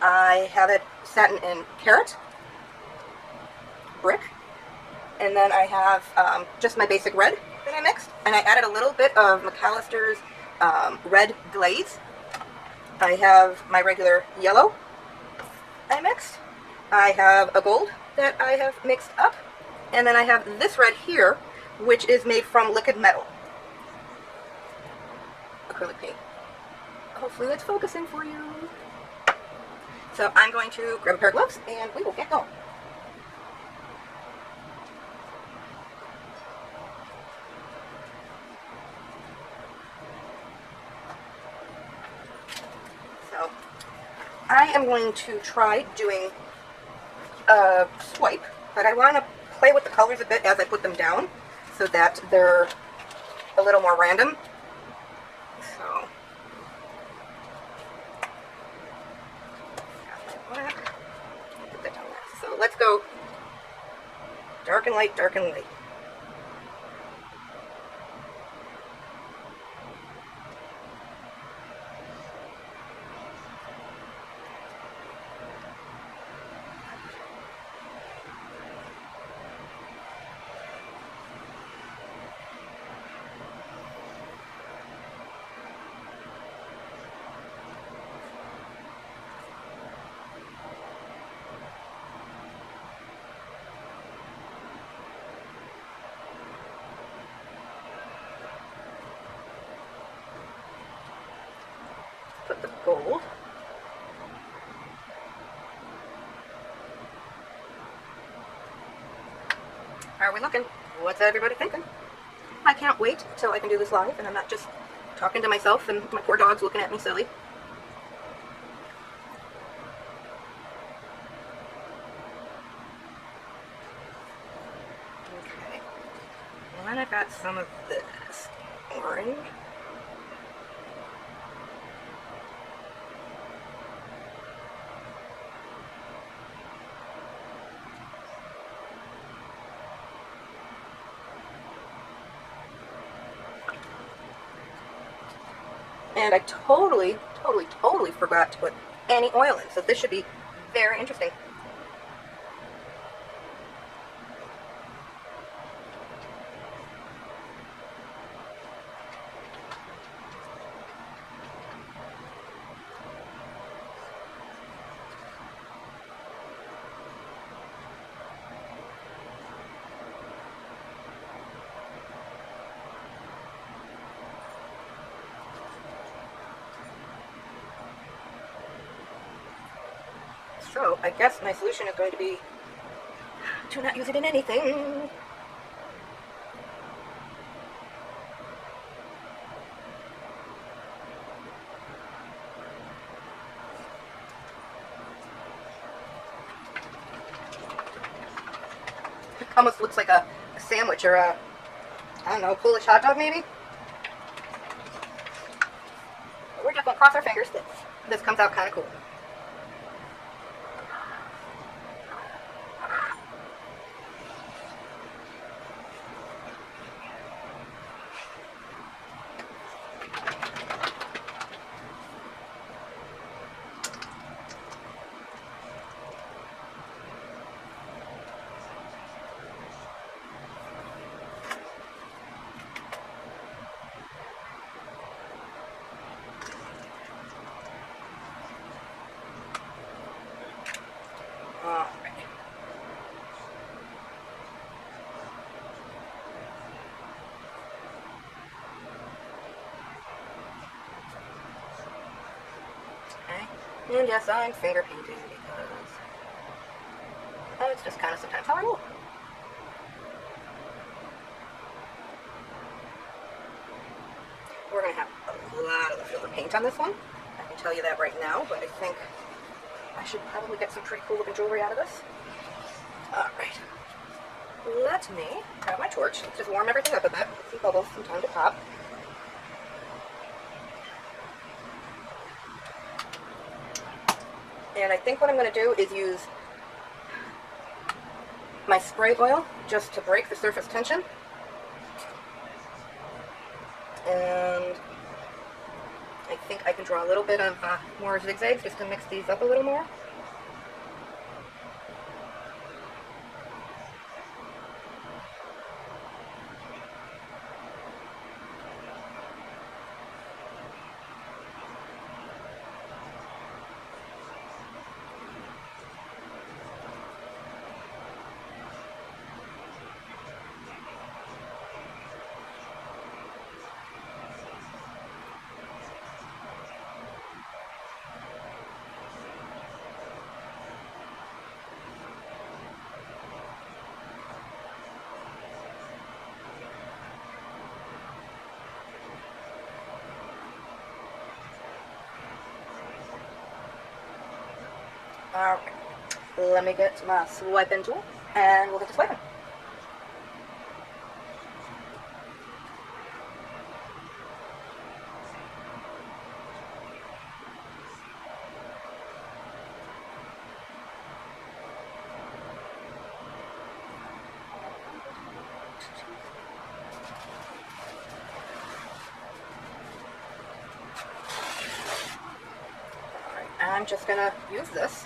I have it set in carrot, brick, and then I have just my basic red that I mixed, and I added a little bit of McAllister's red glaze. I have my regular yellow I mixed. I have a gold that I have mixed up, and then I have this red here, which is made from liquid metal acrylic paint. Hopefully that's focusing for you. So I'm going to grab a pair of gloves and we will get going. So I am going to try doing a swipe, but I want to play with the colors a bit as I put them down so that they're a little more random. So put that down there. So let's go dark and light, dark and light. Put the gold. How are we looking? What's everybody thinking? I can't wait till I can do this live and I'm not just talking to myself and my poor dog's looking at me silly. Okay. And then I've got some of this orange. And I totally forgot to put any oil in, so this should be very interesting. So I guess my solution is going to be to not use it in anything. It almost looks like a sandwich or a, I don't know, a Polish hot dog maybe? But we're just going to cross our fingers that this comes out kind of cool. Alright. Okay. And yes, I'm finger painting because it's just kind of sometimes how I roll. We're going to have a lot of leftover paint on this one. I can tell you that right now, but I think I should probably get some pretty cool looking jewelry out of this. Alright. Let me grab my torch. Let's just warm everything up a bit. Some bubbles, some time to pop. And I think what I'm going to do is use my spray oil just to break the surface tension. And I think I can draw a little bit of more zigzags just to mix these up a little more. Alright, let me get my swiping tool and we'll get to swiping. I'm just going to use this